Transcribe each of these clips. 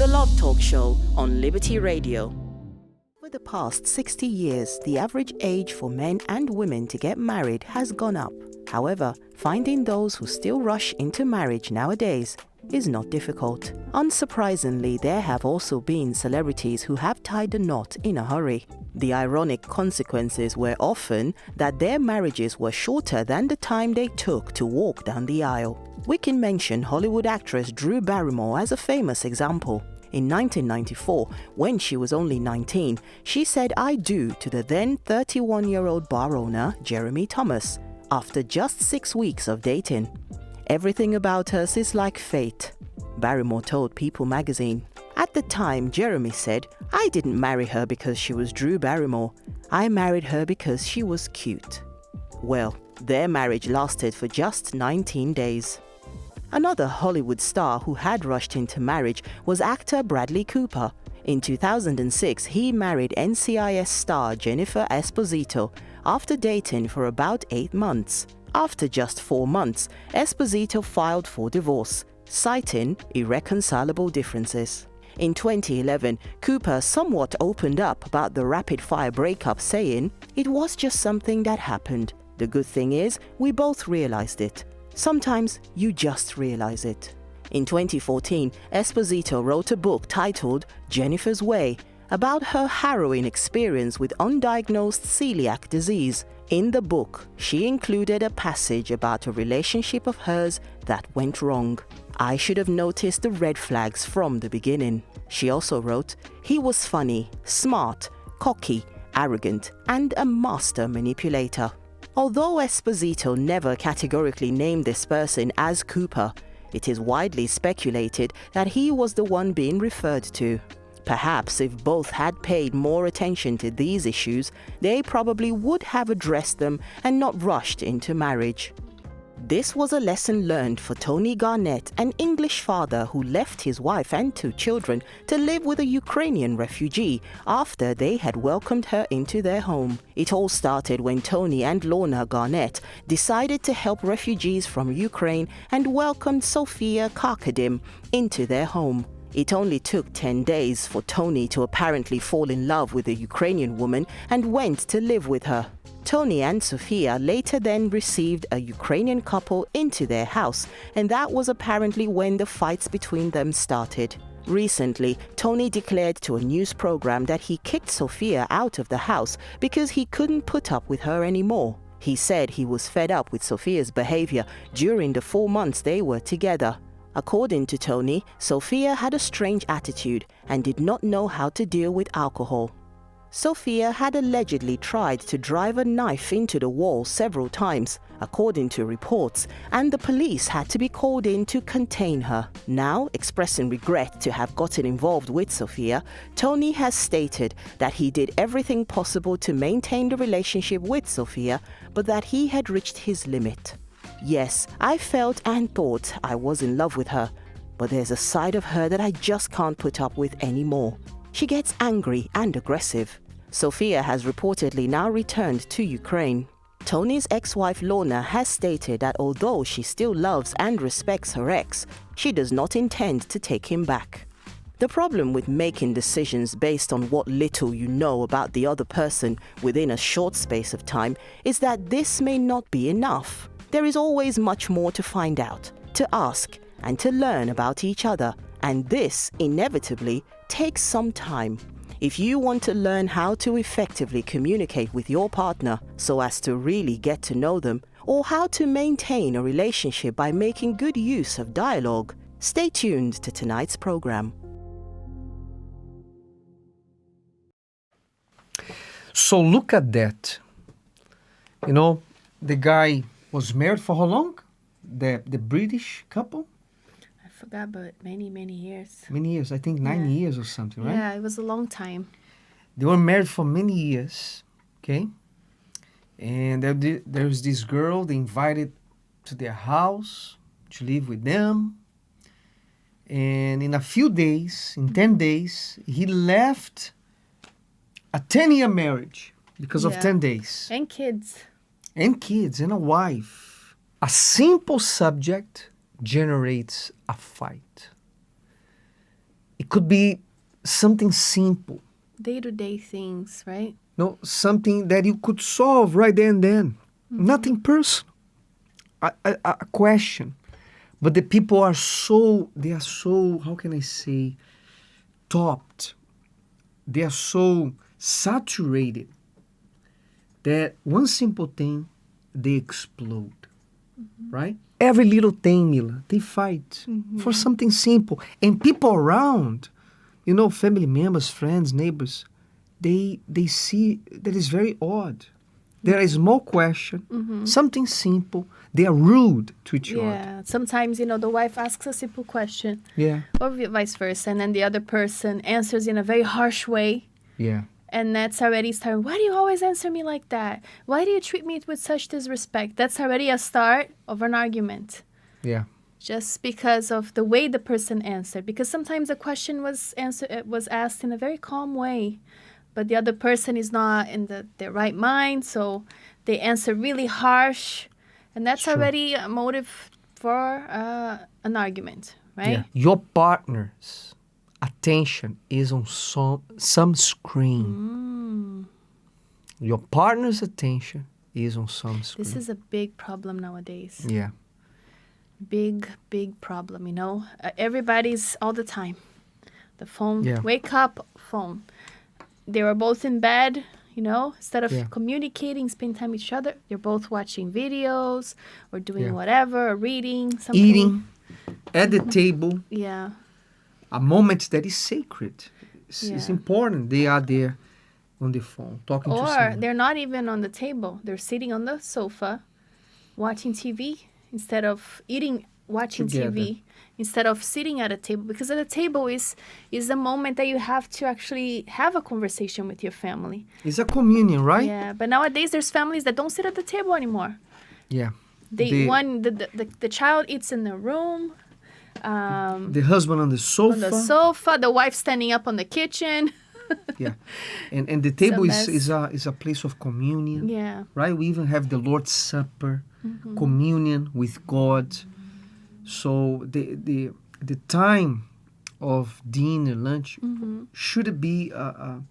The Love Talk Show on Liberty Radio. Over the past 60 years, the average age for men and women to get married has gone up. However, finding those who still rush into marriage nowadays is not difficult. Unsurprisingly, there have also been celebrities who have tied the knot in a hurry. The ironic consequences were often that their marriages were shorter than the time they took to walk down the aisle. We can mention Hollywood actress Drew Barrymore as a famous example. In 1994, when she was only 19, she said "I do" to the then 31-year-old bar owner Jeremy Thomas, after just 6 weeks of dating. "Everything about us is like fate," Barrymore told People magazine. At the time, Jeremy said, "I didn't marry her because she was Drew Barrymore. I married her because she was cute." Well, their marriage lasted for just 19 days. Another Hollywood star who had rushed into marriage was actor Bradley Cooper. In 2006, he married NCIS star Jennifer Esposito after dating for about 8 months. After just 4 months, Esposito filed for divorce, citing irreconcilable differences. In 2011, Cooper somewhat opened up about the rapid-fire breakup, saying, "It was just something that happened. The good thing is, we both realized it. Sometimes you just realize it." In 2014, Esposito wrote a book titled Jennifer's Way about her harrowing experience with undiagnosed celiac disease. In the book, she included a passage about a relationship of hers that went wrong. "I should have noticed the red flags from the beginning." She also wrote, "He was funny, smart, cocky, arrogant, and a master manipulator." Although Esposito never categorically named this person as Cooper, it is widely speculated that he was the one being referred to. Perhaps if both had paid more attention to these issues, they probably would have addressed them and not rushed into marriage. This was a lesson learned for Tony Garnett, an English father who left his wife and 2 children to live with a Ukrainian refugee after they had welcomed her into their home. It all started when Tony and Lorna Garnett decided to help refugees from Ukraine and welcomed Sofia Karkadim into their home. It only took 10 days for Tony to apparently fall in love with a Ukrainian woman and went to live with her. Tony and Sofia later then received a Ukrainian couple into their house, and that was apparently when the fights between them started. Recently, Tony declared to a news program that he kicked Sofia out of the house because he couldn't put up with her anymore. He said he was fed up with Sofia's behavior during the 4 months they were together. According to Tony, Sofia had a strange attitude and did not know how to deal with alcohol. Sofia had allegedly tried to drive a knife into the wall several times, according to reports, and the police had to be called in to contain her. Now, expressing regret to have gotten involved with Sofia, Tony has stated that he did everything possible to maintain the relationship with Sofia, but that he had reached his limit. "Yes, I felt and thought I was in love with her, but there's a side of her that I just can't put up with anymore. She gets angry and aggressive." Sofia has reportedly now returned to Ukraine. Tony's ex-wife Lorna has stated that although she still loves and respects her ex, she does not intend to take him back. The problem with making decisions based on what little you know about the other person within a short space of time is that this may not be enough. There is always much more to find out, to ask, and to learn about each other, and this inevitably takes some time. If you want to learn how to effectively communicate with your partner so as to really get to know them, or how to maintain a relationship by making good use of dialogue, stay tuned to tonight's program. So look at that. You know, the guy was married for how long? The British couple? I forgot, but many years. Many years, I think 9 years or something, right? Yeah, it was a long time. They were married for many years, okay? And there's this girl they invited to their house to live with them. And in a few days, in 10 days, he left a 10-year marriage because of 10 days. And kids. And kids, and a wife. A simple subject generates a fight. It could be something simple. Day-to-day things, right? No, something that you could solve right there and then. Nothing personal. A question. But the people are so, how can I say, topped. They are so saturated that one simple thing, they explode. Right? Every little thing, Mila, they fight for something simple. And people around, family members, friends, neighbors, they see that is very odd. There is a small question, something simple. They are rude to each other. Yeah. Sometimes, the wife asks a simple question. Yeah. Or vice versa. And then the other person answers in a very harsh way. Yeah. And that's already starting. Why do you always answer me like that? Why do you treat me with such disrespect? That's already a start of an argument. Yeah. Just because of the way the person answered. Because sometimes a question was asked in a very calm way, but the other person is not in their right mind, so they answer really harsh, and that's Sure. already a motive for an argument, right? Yeah. Your partner's attention is on some screen. Your partner's attention is on some screen. This is a big problem nowadays. Yeah. Big problem, everybody's all the time. The phone, Yeah. wake up, phone. They were both in bed, instead of Yeah. communicating, spending time with each other, they're both watching videos or doing Yeah. whatever, or reading something. Eating at the table, Yeah. a moment that is sacred. It's Yeah. important. They are there on the phone, talking to Or someone. they're not even on the table. They're sitting on the sofa watching TV instead of watching Together. TV, instead of sitting at a table. Because at a table is a moment that you have to actually have a conversation with your family. It's a communion, right? Yeah, but nowadays there's families that don't sit at the table anymore. Yeah. The child eats in the room. The husband on the sofa. On the sofa, the wife standing up on the kitchen. Yeah. And the table mess. is a place of communion. Yeah. Right? We even have the Lord's Supper, communion with God. So the time of dinner, lunch, should be a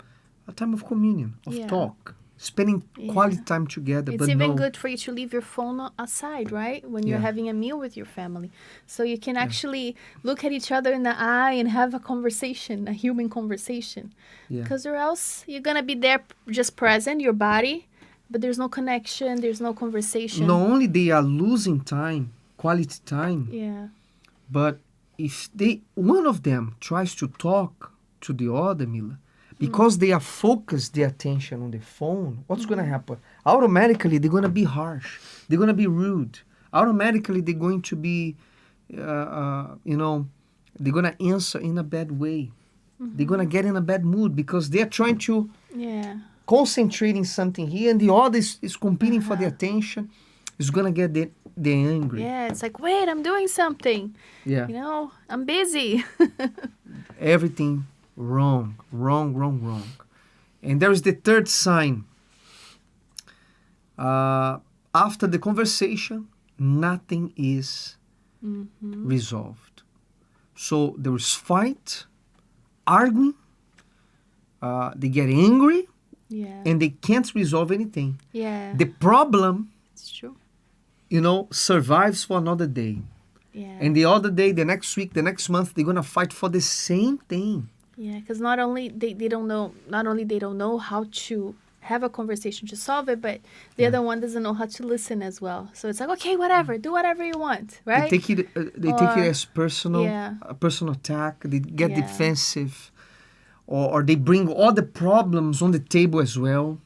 time of communion, of Yeah. talk, spending quality time together. It's but even no, good for you to leave your phone aside, right? When you're Yeah. having a meal with your family. So you can actually look at each other in the eye and have a conversation, a human conversation. Yeah. Because or else you're going to be there just present, your body, but there's no connection, there's no conversation. not only they are losing time, quality time, Yeah. but if one of them tries to talk to the other, Mila, because they are focused their attention on the phone, what's going to happen? Automatically, they're going to be harsh. They're going to be rude. Automatically, they're going to be, they're going to answer in a bad way. They're going to get in a bad mood because they're trying to Yeah. concentrate in something here, and the other is competing for the attention. It's going to get they angry. Yeah, it's like, wait, I'm doing something. Yeah. I'm busy. Everything wrong. And there is the third sign. After the conversation, nothing is resolved. So there is fight, arguing, they get angry, Yeah. and they can't resolve anything. Yeah. The problem, It's true. survives for another day. Yeah. And the other day, the next week, the next month, they're going to fight for the same thing. Yeah, because not only they don't know how to have a conversation to solve it, but the other one doesn't know how to listen as well. So it's like, okay, whatever, do whatever you want, right? They take it as personal, Yeah. a personal attack. They get Yeah. defensive, or they bring all the problems on the table as well.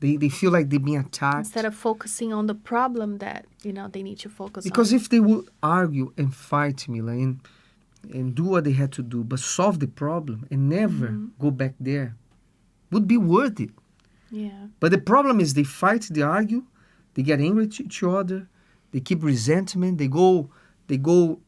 They feel like they're being attacked. Instead of focusing on the problem that they need to focus Because on. if they would argue and fight, Mila, and do what they had to do, but solve the problem and never go back there, would be worth it. Yeah. But the problem is they fight, they argue, they get angry to each other, they keep resentment, they go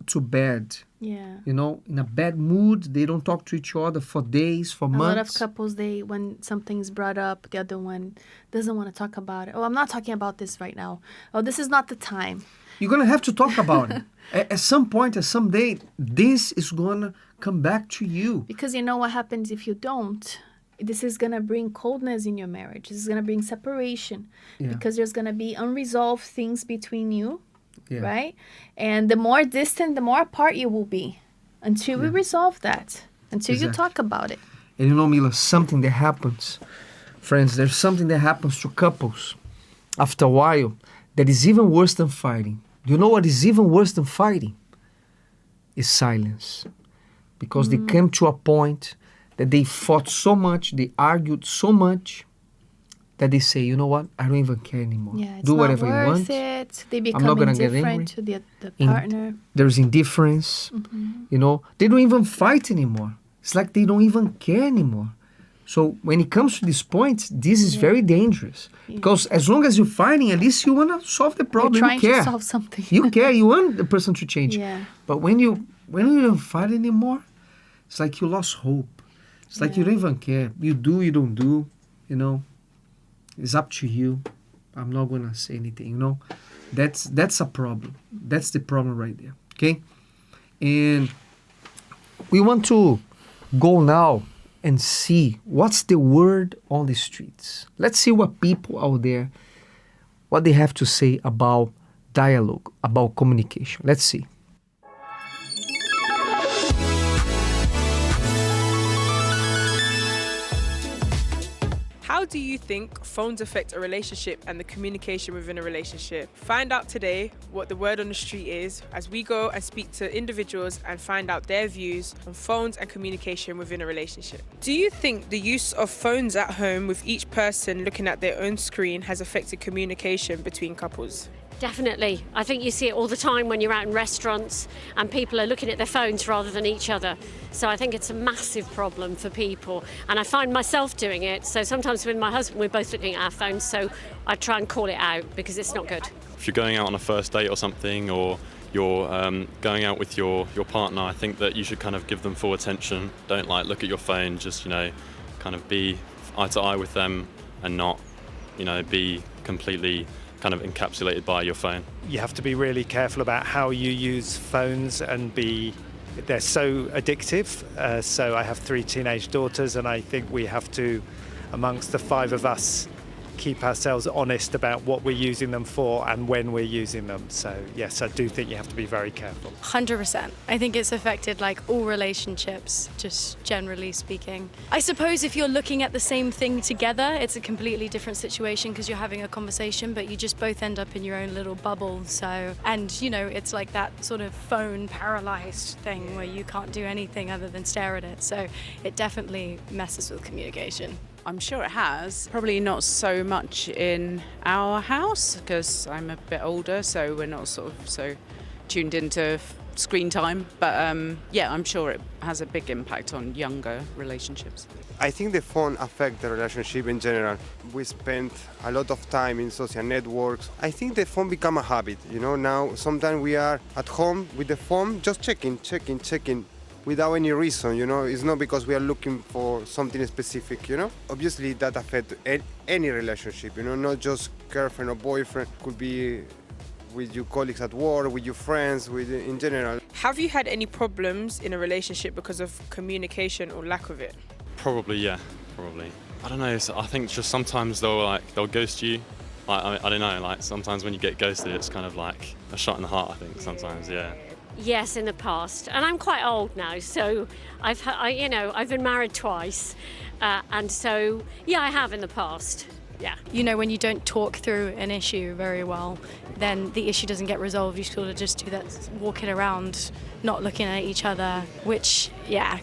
to bed, Yeah. in a bad mood. They don't talk to each other for days, for A months. lot of couples, when something's brought up, the other one doesn't want to talk about it. Oh, I'm not talking about this right now. Oh, this is not the time. You're going to have to talk about it. At some point, at some day, this is going to come back to you. Because you know what happens if you don't? This is going to bring coldness in your marriage. This is going to bring separation. Yeah. Because there's going to be unresolved things between you, Yeah. right? And the more distant, the more apart you will be until we resolve that, until you Exactly. talk about it. And you know, Mila, something that happens, friends, there's something that happens to couples after a while that is even worse than fighting. You know what is even worse than fighting? Is silence. Because they came to a point that they fought so much, they argued so much, that they say, you know what, I don't even care anymore. Yeah, it's Do not whatever you worth want. it. They not become gonna get angry. indifferent to the In- partner. There's indifference. You know, they don't even fight anymore. It's like they don't even care anymore. So when it comes to this point, this is very dangerous. Because as long as you're fighting, at least you want to solve the problem. You're trying you care. to solve something. You care. You want the person to change. Yeah. But when you don't fight anymore, it's like you lost hope. It's like you don't even care. You do, you don't do. You know, it's up to you. I'm not gonna say anything. You know, that's a problem. That's the problem right there. Okay, and we want to go now and see what's the word on the streets. Let's see what people out there, what they have to say about dialogue, about communication. Let's see. How do you think phones affect a relationship and the communication within a relationship? Find out today what the word on the street is as we go and speak to individuals and find out their views on phones and communication within a relationship. Do you think the use of phones at home with each person looking at their own screen has affected communication between couples? Definitely. I think you see it all the time when you're out in restaurants and people are looking at their phones rather than each other. So I think it's a massive problem for people. And I find myself doing it. So sometimes with my husband, we're both looking at our phones. So I try and call it out because it's not good. If you're going out on a first date or something, or you're going out with your partner, I think that you should kind of give them full attention. Don't look at your phone, just, kind of be eye to eye with them and not, be completely kind of encapsulated by your phone. You have to be really careful about how you use phones they're so addictive. So I have 3 teenage daughters, and I think we have to, amongst the 5 of us, keep ourselves honest about what we're using them for and when we're using them. So yes, I do think you have to be very careful. 100%. I think it's affected all relationships, just generally speaking. I suppose if you're looking at the same thing together, it's a completely different situation because you're having a conversation, but you just both end up in your own little bubble. So, and it's like that sort of phone paralyzed thing where you can't do anything other than stare at it. So it definitely messes with communication. I'm sure it has. Probably not so much in our house because I'm a bit older, so we're not sort of so tuned into screen time. But yeah, I'm sure it has a big impact on younger relationships. I think the phone affects the relationship in general. We spend a lot of time in social networks. I think the phone become a habit. Now sometimes we are at home with the phone, just checking. Without any reason, it's not because we are looking for something specific, Obviously that affects any relationship, not just girlfriend or boyfriend, could be with your colleagues at work, with your friends, in general. Have you had any problems in a relationship because of communication or lack of it? Probably, yeah, probably. I don't know, I think just sometimes they'll ghost you. I don't know, sometimes when you get ghosted, it's kind of like a shot in the heart, I think, sometimes, yeah. Yes, in the past, and I'm quite old now, so I've been married twice, and so I have in the past. Yeah. When you don't talk through an issue very well, then the issue doesn't get resolved. You sort of just do that walking around, not looking at each other, which,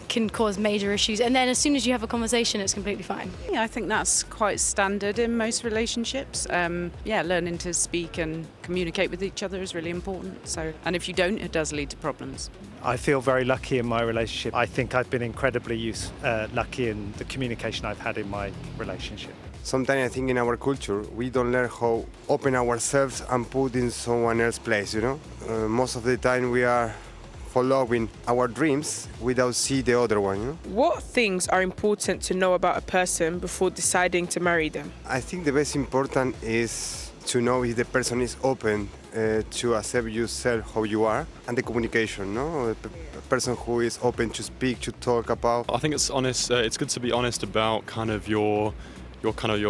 can cause major issues. And then as soon as you have a conversation, it's completely fine. Yeah, I think that's quite standard in most relationships. Learning to speak and communicate with each other is really important. So, and if you don't, it does lead to problems. I feel very lucky in my relationship. I think I've been incredibly lucky in the communication I've had in my relationship. Sometimes I think in our culture, we don't learn how open ourselves and put in someone else's place, Most of the time we are following our dreams without see the other one, What things are important to know about a person before deciding to marry them? I think the best important is to know if the person is open to accept yourself how you are, and the communication, no? A person who is open to speak, to talk about. I think it's honest. It's good to be honest about kind of your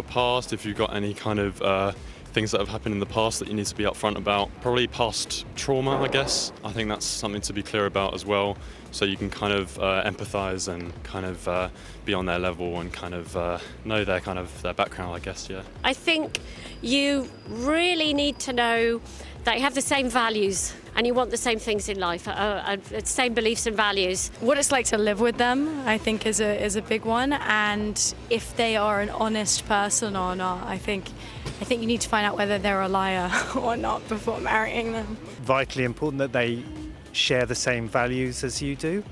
past. If you've got any kind of things that have happened in the past that you need to be upfront about, probably past trauma, I guess. I think that's something to be clear about as well, so you can kind of empathise and kind of be on their level and kind of know their background, I guess. Yeah. I think you really need to know that you have the same values and you want the same things in life, the same beliefs and values. What it's like to live with them, I think, is a big one. And if they are an honest person or not, I think you need to find out whether they're a liar or not before marrying them. Vitally important that they share the same values as you do,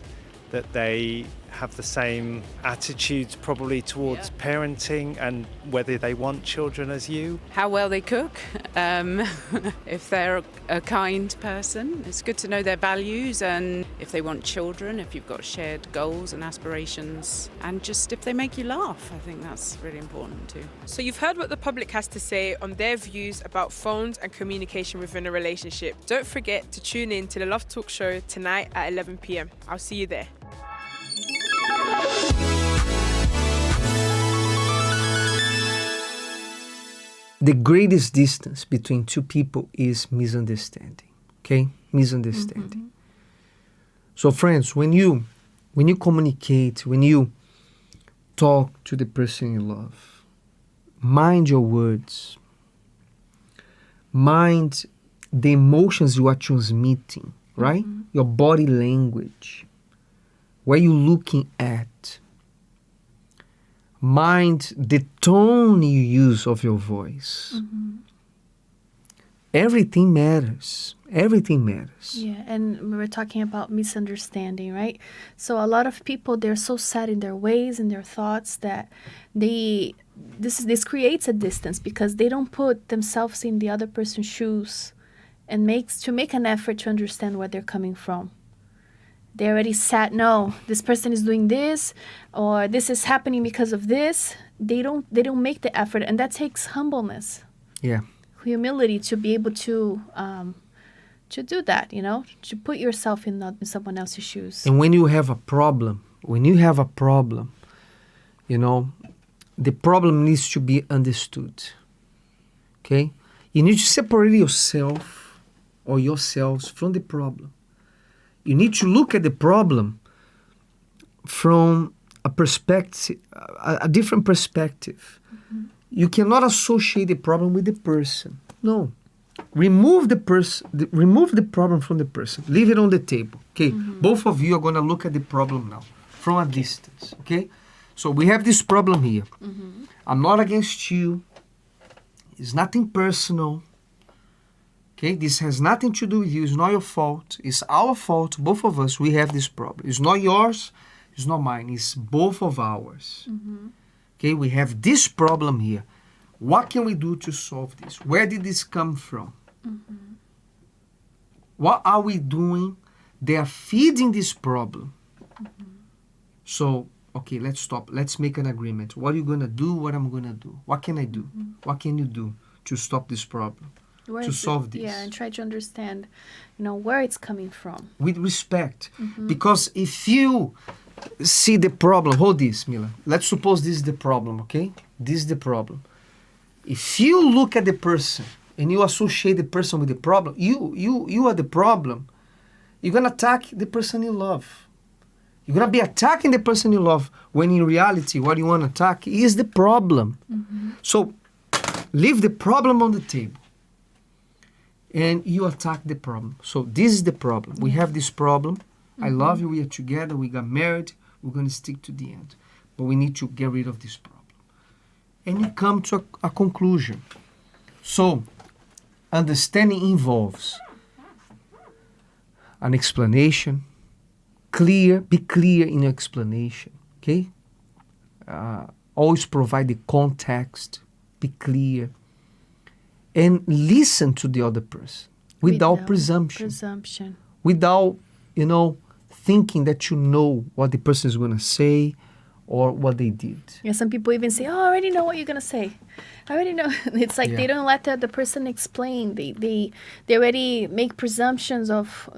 that they have the same attitudes probably towards parenting and whether they want children as you. How well they cook, if they're a kind person. It's good to know their values, and if they want children, if you've got shared goals and aspirations, and just if they make you laugh. I think that's really important too. So you've heard what the public has to say on their views about phones and communication within a relationship. Don't forget to tune in to the Love Talk show tonight at 11 p.m. I'll see you there. The greatest distance between two people is misunderstanding. Okay? Misunderstanding. Mm-hmm. So friends, when you communicate, when you talk to the person you love, mind your words. Mind the emotions you are transmitting, right? Mm-hmm. Your body language. Where you looking at. Mind the tone you use of your voice. Mm-hmm. Everything matters. Everything matters. Yeah, and we were talking about misunderstanding, right? So a lot of people, they're so set in their ways and their thoughts that this creates a distance because they don't put themselves in the other person's shoes and make an effort to understand where they're coming from. They already sat, no, this person is doing this, or this is happening because of this. They don't make the effort, and that takes humbleness. Yeah. Humility to be able to do that, to put yourself in someone else's shoes. And when you have a problem, the problem needs to be understood. Okay? You need to separate yourself or yourselves from the problem. You need to look at the problem from a perspective, a different perspective. Mm-hmm. You cannot associate the problem with the person. No. Remove the problem from the person. Leave it on the table. Okay? Mm-hmm. Both of you are going to look at the problem now from a distance. Okay? So we have this problem here. Mm-hmm. I'm not against you. It's nothing personal. Okay, this has nothing to do with you. It's not your fault. It's our fault. Both of us, we have this problem. It's not yours. It's not mine. It's both of ours. Mm-hmm. Okay, we have this problem here. What can we do to solve this? Where did this come from? Mm-hmm. What are we doing? They are feeding this problem. Mm-hmm. So, okay, let's stop. Let's make an agreement. What are you going to do? What I'm going to do? What can I do? Mm-hmm. What can you do to stop this problem? To solve this. Yeah, and try to understand, where it's coming from. With respect. Mm-hmm. Because if you see the problem, hold this, Mila. Let's suppose this is the problem, okay? This is the problem. If you look at the person and you associate the person with the problem, you are the problem. You're going to attack the person you love. You're going to be attacking the person you love when in reality what you want to attack is the problem. Mm-hmm. So leave the problem on the table. And you attack the problem. So this is the problem. We have this problem. Mm-hmm. I love you. We are together. We got married. We're going to stick to the end. But we need to get rid of this problem. And you come to a conclusion. So understanding involves an explanation. Be clear in your explanation. Okay? Always provide the context. Be clear. And listen to the other person without presumption. Without, thinking that you know what the person is going to say or what they did. Yeah, some people even say, "Oh, I already know what you're gonna say. I already know." It's like they don't let the person explain. They already make presumptions of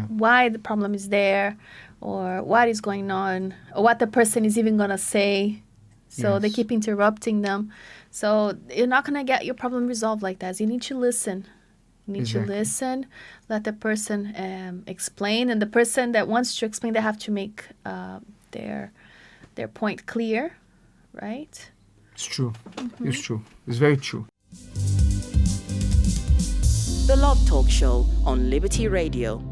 why the problem is there, or what is going on, or what the person is even gonna say. So they keep interrupting them. So you're not gonna get your problem resolved like that. So you need to listen. You need to listen, let the person explain, and the person that wants to explain, they have to make their point clear, right? It's true. It's true. It's very true. The Love Talk Show on Liberty Radio.